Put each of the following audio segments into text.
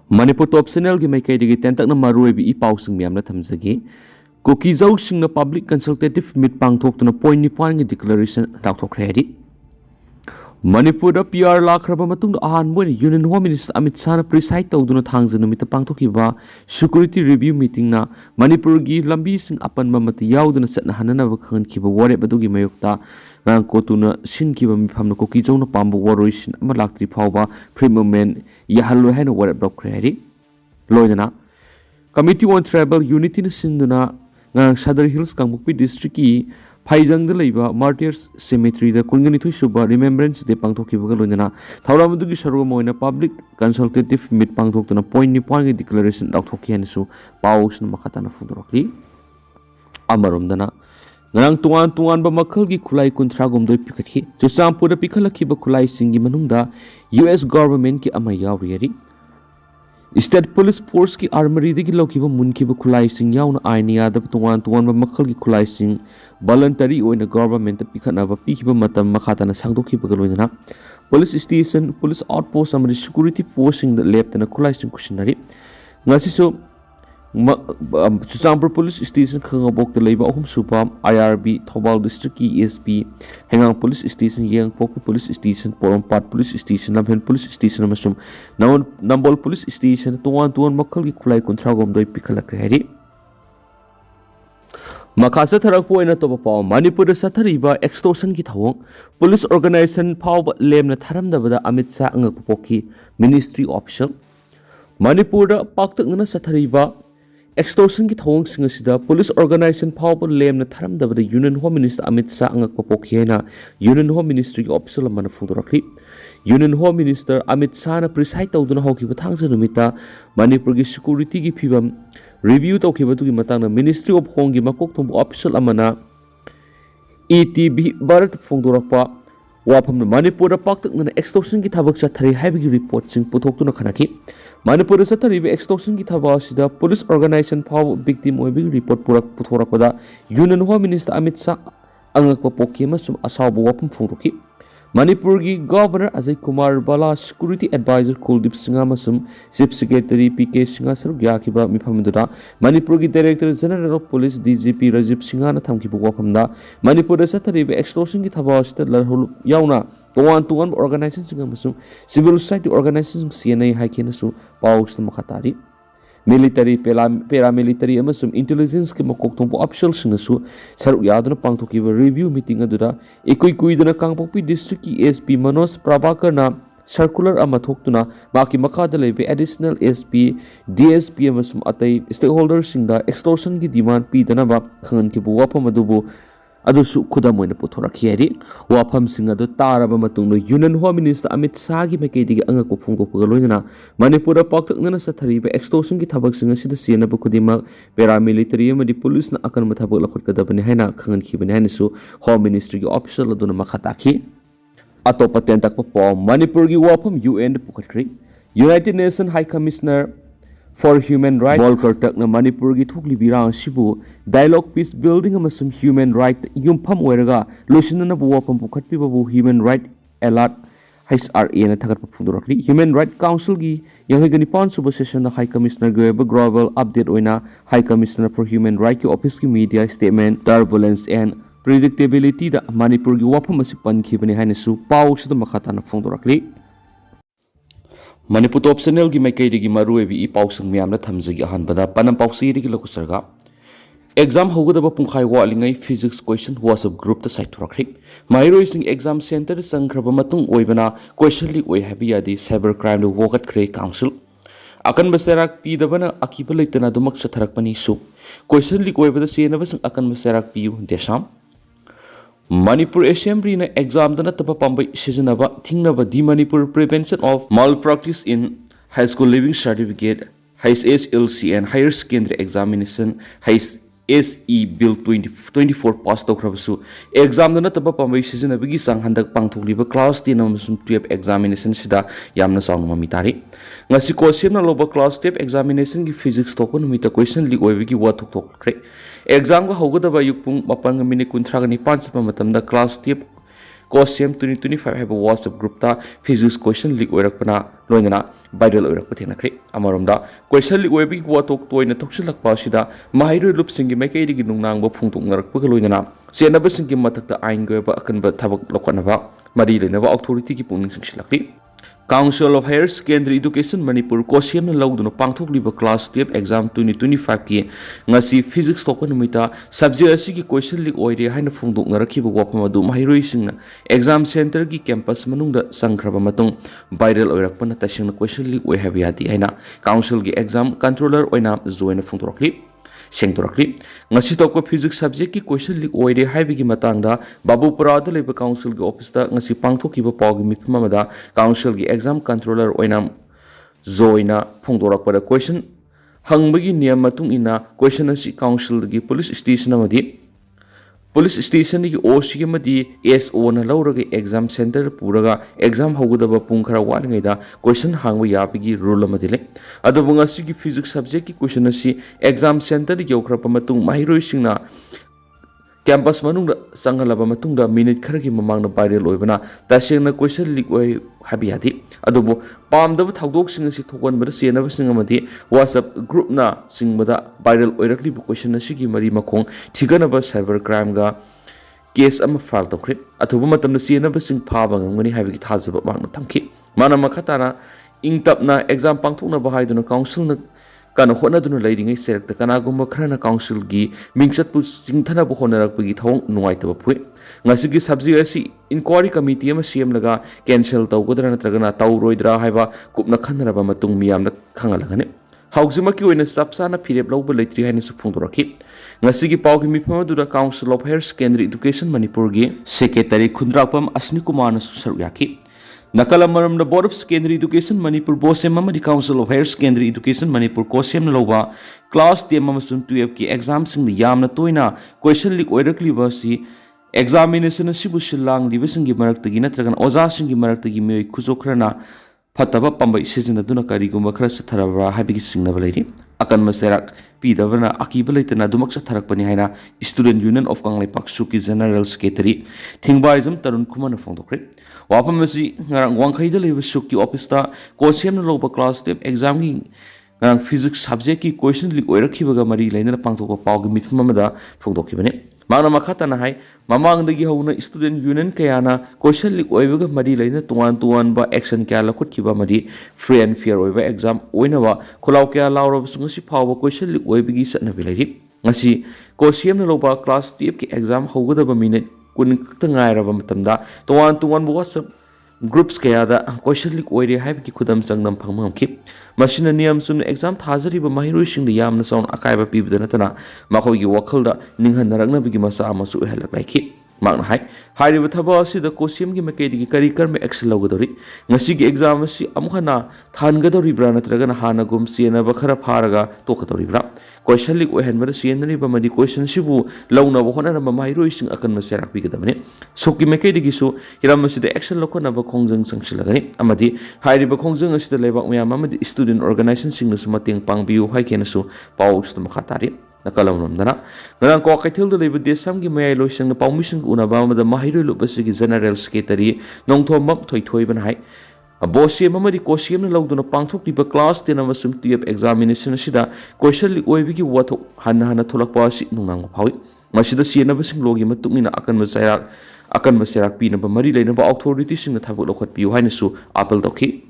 Manipur top channel gi mai kai digi tentak na maroi bi ipau sing miam na thamjagi Koki zau sing na public consultative meet pangthok tuna point ni pan gi declaration dakthokre di Manipur da PR lakraba matung da ahan boy Union Home Minister Amit Shah na preside tawduna thangja numita pangthoki ba security review meeting na Manipur gi lambi sing apan ma mati yauduna satna hanana ba khan khiba wore badugi mayokta Bang kotuna sin kiba mi phamna koki zau na pambu waroi sin ama laktri phawba free movement yahallo haina wore block ready loidana Committee on Tribal Unity na sinduna ngang Sadar Hills Kangmukpi district ki Phaijang da leiba Martyrs Cemetery da kungani thu suba remembrance day pangthoki baga loidana thawramudu gi sarwa moina public consultative meet pangthok tuna point ni point declaration dakthoki hanisu paus na makata na fudrokli amaromdana ngang tuan ba makhal gi khulai kunthra gomdoi pikhathi Ccpur da pikhalakhi ba khulai singi manungda US government ki ama yawri State Police Force ki armory digi lokiba munkiba khulai sing yauna ainia da tuan ba makhal gi khulai sing voluntary oina government pikhana ba pikiba matam makhata na sangdokhi ba galoina police station police outpost amari security force sing da left na khulai sing kushinari ngasi so Ccpur police station khangabok da leiba ahum supa IRB Thobal district ki SP Hengang police station Yangpok police station Porompat police station Lamhen police station amasum Nambol police station tuan makhal gi khulai kunthra gomdoi pikhalakre hari Makasa tharak poina to pa Manipur sathariba extortion ki thawong police organization phawba lemna tharamda bada Amit Shah angak poki ministry official Manipur da paktak na sathariba extortion ki thawong singa sida police organization phawba lemna tharamda bada Union Home Minister Amit Shah angak poki haina Union Home Ministry official man fudurakli Union Home Minister Amit Shah na preside tawduna hoki bathangsa numita Manipur gi security gi phibam review to kiba tugi matang na Ministry of Home gi makok thumbu official amana ETB Bharat phongdorakpa wafam na Manipur da paktak na extortion ki thabak sathari haibigi report sing puthok tuna khanaki Manipur sathari be extortion ki thaba sida police organization phaw victim oibigi report puthorakpada Union Home Minister Amit Shah angakpa poki amasum asabu wafam phongdoki Manipur gi Governor Ajay Kumar Bala Security Advisor Kuldeep Singh amasum Chief Secretary PK Singh saruk yakiba mifhamdura Manipur gi Director General of Police DGP Rajiv Singh na thamkibu wafamda Manipur sathari be extortion ki thaba sita larhul yauna tuan organization sing amasum civil society organization CNA haikenasu paus na makatari military paramilitary amasum intelligence ke makok thongpo official singnasu saruk yaduna pangthokiba review meeting adura ekuidana Kangpokpi district ki SP Manoj Prabhakar na circular ama thoktuna maki makhada lebe additional SP DSP amasum atai stakeholders singda extortion ki demand pidana ba khan ki bu wapam adubu adusu khudamoina puthorakhi ari wafam sing adu taraba matung Union Home Minister Amit Shah gi makai digi angak phongdokpa loina Manipur paktak na sathari be extortion ki thabak sing asida siena bu khudima paramilitary amadi police na akan mathabak lakhot kadabani haina khangan khibani hanisu Home Ministry gi official aduna makhatakhi atopa tentak pa Manipur gi wafam UN pukhatkri United Nations High Commissioner for Human Rights Volker na Manipur gi thukli birang sibu dialogue peace building amasum human right yumpham oiraga losinana bu wapam pukhatpi babu human right alert HRA na thagat phungdorakli Human Right Council gi yanghagani pan suba session na High Commissioner gi global update oina High Commissioner for Human Rights ki office ki media statement turbulence and predictability da Manipur gi wapam asi pankhibani hainasu pau sida makhata na phungdorakli Manipur top channel gi makai digi maru ebi I pausang miam na thamjagi ahan bada panam pausi digi lokusarga exam hogadaba pungkhai walingai physics question WhatsApp group ta site rakhi mairoi sing exam center sangkraba matung oibana question li oi habi yadi cyber crime do wogat kre council akan baserak pi dabana akiba leitana dumak satharak pani su question li oibada sena basang akan baserak piu desam Manipur Assembly na exam dana tapa pambai sijanaba thingnaba di Manipur Prevention of Malpractice in High School Living Certificate HSLC and Higher Secondary Examination SE Bill 2024 pass tawkhrabasu exam dana tapa pambai sijanabagi sang handak pangthokliba class 10 amasum 12 examination sida yamna sawng mamitari ngasi ko semna loba class 12 examination gi physics tokon numita question li oibigi wa thokthokre exam ga hogadaba yukpung mapang minute kunthra ni 5 pa matamda class 10 course sem 2025 have a WhatsApp group ta physics question leak oirakpana loingana viral oirak pathena amaramda question li oibi watok toina thoksilakpa sida mahairoi lup singi maikei digi nungnang bo phungtuk narak pagaloinana senaba singi mathakta ain goba akanba thabak lokhanaba mari lenaba authority ki pungning singsilakli Council of Higher Secondary Education Manipur Kosiam Laudun Pangthok Liba Class 12 Exam 2025 ki ngasi physics token numita subject asi ki question leak oire haina phungduk narakhiba wapama du mahiroi singna exam center ki campus manungda sangkhraba matung viral oirakpana tasingna question leak oi habiati haina council ki exam controller oina join phungdorkli sengtorakli ngasi tokpa physics subject ki question leak oire haibigi matangda babupura da leba council ki office da ngasi pangthokiba pawgi mipmamada council ki exam controller oina joina phungdorakpada question hangbagi niyam matung ina question asi council ki police station ki OC amadi SO na lauraga exam center puraga exam haugadaba pung khara walingaida question hangba yapigi rule amadile adubu ngasi ki physics subject ki question asi exam center yaukrapa matung mahiroi singna campus manungda sangalaba matungda minute kharagi mamangna viral oibana tasengna question leak oi habiati adubu pamdaba thaudok sing asi thokonbada senaba sing amadi WhatsApp group na singbada viral oirakli question asi ki mari makhong thiganaba cyber crime ga case ama file tokre athuba matamna senaba sing phaba ngani habigi thajaba mangna thamki mana makhatana ingtapna exam pangthokna bahaiduna council na kana hona dunu leiringai serakta kana gumba khrana council gi mingsat pu singthana bu honarak pagi thong nuai taba pui ngasi gi subject asi inquiry committee ama cm laga cancel tawgodra natragana tawroidra haiba kupna khanraba matung miyamna khangalagane haujima ki oina sapsana phirep lawba leitri haina su phungdoraki ngasi gi pawgi mifama dura council of higher secondary education manipur gi secretary khundrakpam asni kumar na su yaki Nakala Board of Secondary Education Manipur Bosem Mamadi Council of Higher Secondary Education Manipur Kosem Naloba Class 10 Mamasum 12 ki exams sing yamna toina question leak oirakli basi examination asibu silang libasing gi maraktagi natragan oza sing gi maraktagi mei khuzokrana phataba pambai sijina duna karigumba khara satharabra habigi singnaba leiri akan maserak pidabana akiba leitana dumak satharakpani haina Student Union of Kanglai Paksu ki General Secretary Thingbaism Tarun Kumar na phongdokre wapam asi ngarang wangkhaida leba suk ki office ta kosem na loba class 12 exam gi ngarang physics subject ki question leak oirakhibaga mari lainana pangthokpa pawgi mithmamada phongdokhibane mana makhatana hai mamangdagi hauna student union kayana question leak oibaga mari laina tuan ba action kya lakhutkiba mari free and fair oiba exam oinawa khulaw kya lawrab sungasi phawa question leak oibigi satnabi lairi ngasi kosem na loba class 12 ki exam haugadaba minute kun tangairaba matamda tuan WhatsApp groups kayada question leak oire haibki khudam sangnam phangmamki machine niyam sum exam thajariba mahiroi singda yamna sound akaiba pibda natana makhogi wakhalda ninghan narakna bigi masa amasu helak laiki magna hai hairiba thaba asida kosem gi makedi gi kari karme action logodori ngasi gi exam asi amukhana thangadori bra natraga hana gum siena bakhara pharaga tokadori bra question leak ohenbada sienari ba madi question sibu launa bo hona ma mahiroi sing akan maserak bigadabane soki makedi gi su hiram asida action lokona ba khongjang sangsilagani amadi hairiba khongjang asida leba uyam amadi student organization sing nu sumating pangbiu haikena su paus tu makhatari nakalamnamdana ngarang ko kaithil de leba desam gi mayai loisang na pawmising unaba amada mahiroi lubasi gi general secretary nongthomam thoithoi ban hai Bosem amadi kosem na lauduna pangthok liba class 10 amasum 12 examination asida question leak oibigi wathok hana tholakpa asi nungnang phawi masida sienaba sing logi matukmina akan maserak pinaba mari leinaba authority sing na thabuk lokhat piu haina su appeal tokhi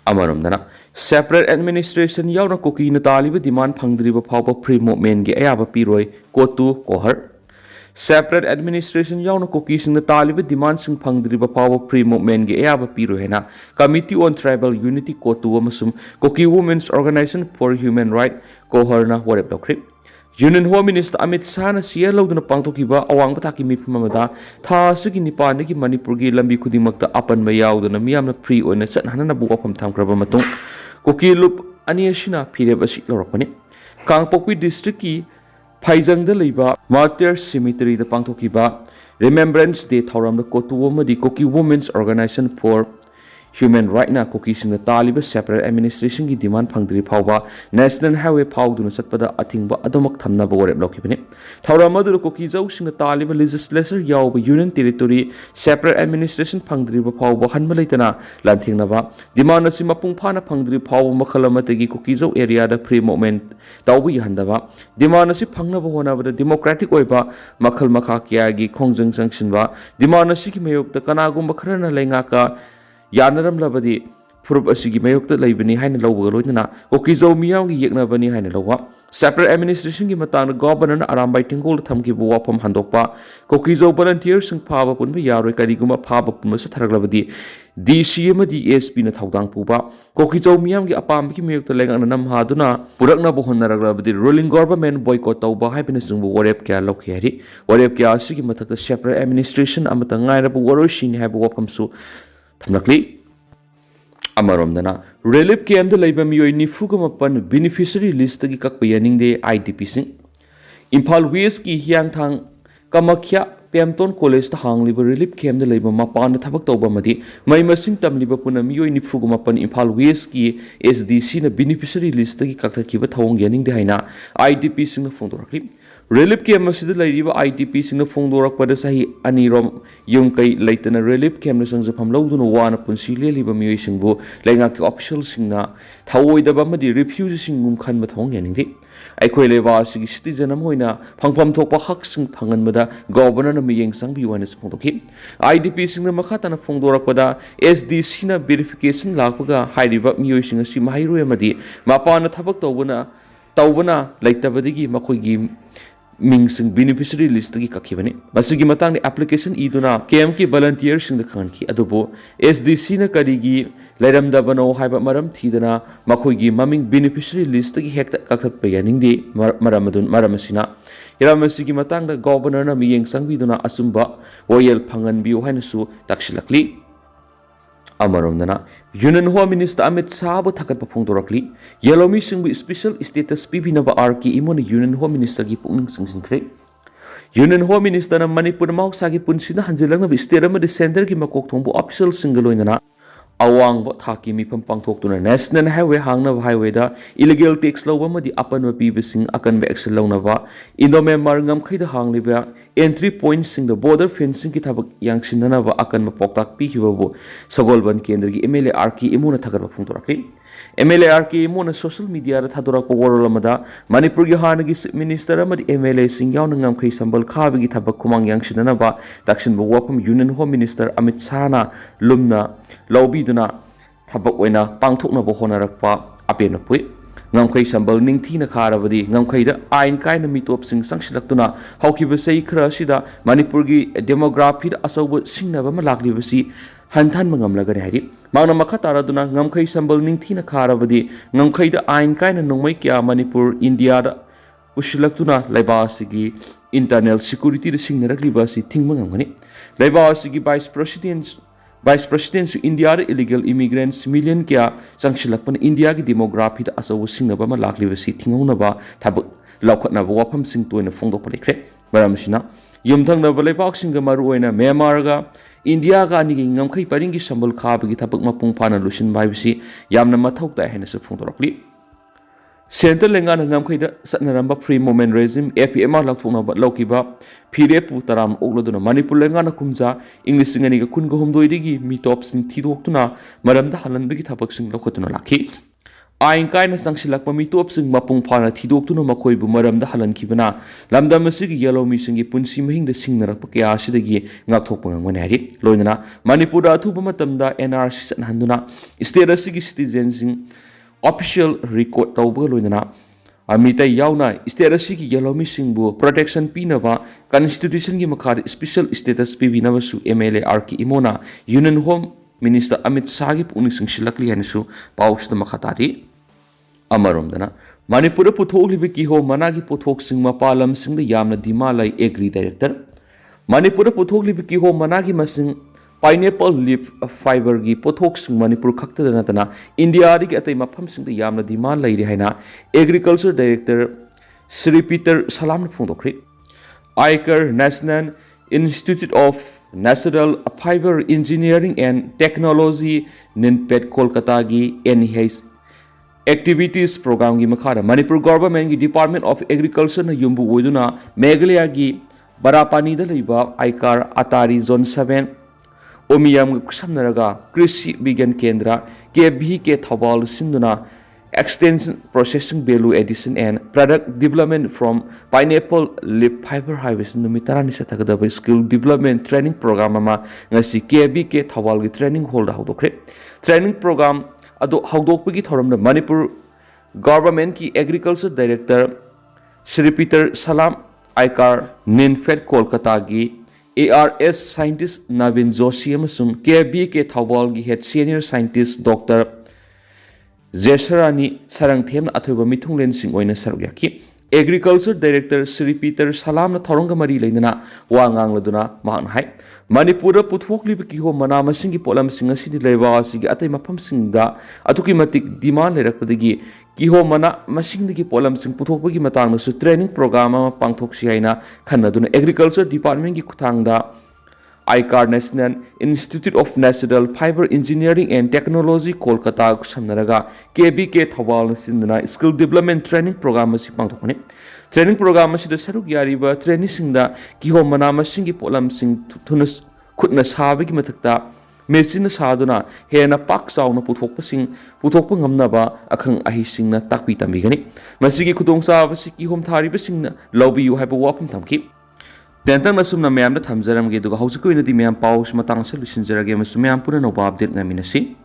amaramdana separate administration yauna koki na taliba demand phangdriba phawba free movement gi ayaba piroi kotu kohar separate administration yauna koki sing na taliba demand sing phangdriba phawba free movement gi ayaba piro hena committee on tribal unity kotu amasum koki women's organization for human right kohorna warep dokri Union Home Minister Amit Shah Saokhre pangthokiba awang pathaki mifmamada tha asigi nipanagi Manipur gi lambi khudingmakta apanba yauduna miyamna free oina sathanana bu wafam thamkraba matung koki lup ani asina phireb asi lorakpani Kangpokpi district ki Phaijangda leiba Martyr Cemetery da pangthokiba Remembrance Day thauram da kotu amadi koki women's organization for Human right na koki sing taliba separate administration ki demand phangdri phawba national highway phawduna satpada athingba adomak thamna ba warep lokibani thawra madu koki jau sing taliba legislature yawba union territory separate administration phangdri ba phawba hanma leitana lanthingna ba demand asi mapung phana phangdri phawba makhala mategi koki jau area da free movement tawbi handaba demand asi phangna ba hona ba democratic oiba makhal makha kya gi khongjang sanction ba demand asi ki mayok ta kanagum bakhrana lenga ka Yanaram labadi Furup asigi mayok ta laibani haina lawba loitana koki zo miyaw gi yekna bani haina lawwa separate administration gi matang governor na arambai tingol thamki bu wapam handokpa koki zo volunteers sing phaba punba yaroi kari guma phaba punba sa tharaglabadi DC ma DSP na thawdang puba koki zo miyam gi apam gi mayok ta lengang nam haduna purakna bo honnaraglabadi ruling government boycott tawba haibina singbu warep kya lokheri warep kya asigi mathakta separate administration amata ngaira bu waroshin haibu wapam su Thamlakli Amaramdana relief camp the labor miyoi nifugumapan beneficiary list ki kakpayaning de IDP sing Imphal West ki hiang thang Kamakya Pemton College ta hangliba relief camp the labor mapan thabak tawba madi mai masing tamliba puna miyoi nifugumapan Imphal West ki SDC na beneficiary list ki kaktakiba thawong yaning de haina IDP sing na phongdorakli Relief camp masida lairiba IDP singna phongdorakpada sahi anirom yungkai leitana relief camp na sangjafam lawduna wana punsi leliba miyoi singbu lainga ki official singna thawoidaba madi refugee singum khanba thong yaningdi aikhoi leba sigi citizen am hoina phangpham thokpa hak sing phanganbada governor na miyeng sangbi wana phongdoki IDP singna makhatana phongdorakpada SDC na verification lakpaga hairiba miyoi singa si mahiru amadi mapana thabak tawbana laitabadigi makhoigi Mingsing beneficiary list ki kakhibani basigi matang ni application iduna KM ki volunteers sing the khanki adubo SDC na karigi lairamda bano haiba maram thidana makhoigi maming beneficiary list ki hekta kakhat payaning de maramadun maramasina hiramasigi matang da governor na miyeng sangbiduna asumba royal phangan biu hainasu takshilakli Amaramdana Union Home Minister Amit Shah Saokhre Phongdorakli Yalomi singbu special status pibinaba RK imon Union Home Minister gi pungning singsinkre Union Home Minister na Manipur mausagi punsina hanjelangna state amadi center gi makok thongbu official singaloinana awang thaki mifam pangthoktuna national highway hangna highway da illegal tax law amadi apan mapi bising akan be action lawnaba indome marngam khaida hangliba entry point sing the border fencing ki thabak yangsinana ba akan mapoktak pi hibabu sagolban kendra gi MLA RK imuna thagar phungtorakli MLA RK imuna social media ra thadora ko worol amada Manipur gi hanagi minister amadi MLA sing yaw ngam khai sambal khabi gi thabak kumang yangsinana ba dakshin bu wapam Union Home Minister Amit Shah na lumna lawbi duna thabak oina pangthokna bo honarakpa apena pui ngamkhai sambal ningthi na kharabadi ngamkhai da ain kaina mitop sing sangsilaktuna haukiba sei khra sida Manipur gi demography da asobo singnaba ma lakli basi hantan mangamlagari hari mangna makha taraduna ngamkhai sambal ningthi na kharabadi ngamkhai da ain kaina nongmai kya Manipur India da usilaktuna laibasigi internal security da singnarakli basi thingma ngamgani laibasigi Vice President India illegal immigrants million kya sangshilakpan India ki demography da asaw singnaba ma laklibasi thingonaba thabak laukhatnaba wafam sing toina phongdokpa lekre maramsina yumthangnaba leibak singga maru oina Myanmar ga India ga ni ngamkhai paringi sambal khabagi thabak mapung phana lusin baibisi yamna mathau ta hena se phongdorokli Central Lengana ngamkhaida satnaramba free movement regime APMR lakthokna laukiba phire pu taram ogloduna Manipur Lengana kumja English ngani ga kun go homdoi digi mitop sing thidoktuna maramda halanbigi thapak sing lokotuna lakhi ain kaina sangsilakpa mitop sing mapung phana thidoktuna makoi bu maramda halankibana lamdam asigi yellow mi singi punsi mahingda singnarakpa kya asidagi ngakthokpa ngani hari loinana Manipur da thuba matamda NRC sanhanduna state asigi citizens sing official record tawba loinana amita yauna state asigi yalomi singbu protection pinaba constitution gi makar special status pibinaba su MLA RK imona Union Home Minister Amit Shah gi puning sing silakli hanisu pawsta makhatari amaromdana Manipur puthoklibi ki ho managi puthok sing mapalam sing da yamna dimalai agri director Manipur puthoklibi ki ho managi masing Pineapple leaf fiber gi pothok sing Manipur khakta dana tana India ri atai mafam sing da yamna demand lairi haina agriculture director Ccpur salam phongdokri Aikar National Institute of National Fiber Engineering and Technology Ninpet Kolkata gi NEH Activities Program gi makhara Manipur Government gi Department of Agriculture na yumbu oiduna Meghalaya gi Barapani da leiba Aikar Atari Zone 7 Omiyam samnaraga Krishi Vigyan Kendra KBK Thawal sinduna Extension Processing Value Addition and Product Development from Pineapple Leaf Fiber Harvest numitarani satagada Skill Development Training Program ama ngasi KBK Thawal gi training hall da hawdokre training program ado hawdokpagi thoramda Manipur Government ki Agriculture Director Ccpur Salam Aikar Ninfed Kolkata gi ARS Scientist Navin Joshi amasung KBK Thawal gi Head Senior Scientist Dr. Jesarani Sarangthem athuba mithunglen sing oina sarugyaki Agriculture Director Ccpur Salam na thoronga mari leina wangang laduna mahang hai Manipura puthokli ki ho mana masing gi polam sing asidi leiwa asigi atai mafam singda atuki matik demand lerakpadagi ki ho mana masing gi polam sing puthokpagi matang su training program ama pangthok si haina khanaduna Agriculture Department gi kuthangda ICAR National Institute of National Fiber Engineering and Technology Kolkata samnaraga KBK Thawal sinduna Skill Development Training Program asi pangthokni training program asi da saruk yariba training singda kiho mana masingi polam sing thunas khutna sabagi mathakta machine saduna hena pak chauna puthokpa ngamnaba akhang ahi singna takpi tambigani masigi khutong sa basi kihom thariba singna lawbiyu haiba wafum thamki Tentang na sumna mayam na thamjaram ge duga hausa ko ina di mayam paus matang sa lusinjarage mas mayam puna no update ngamin si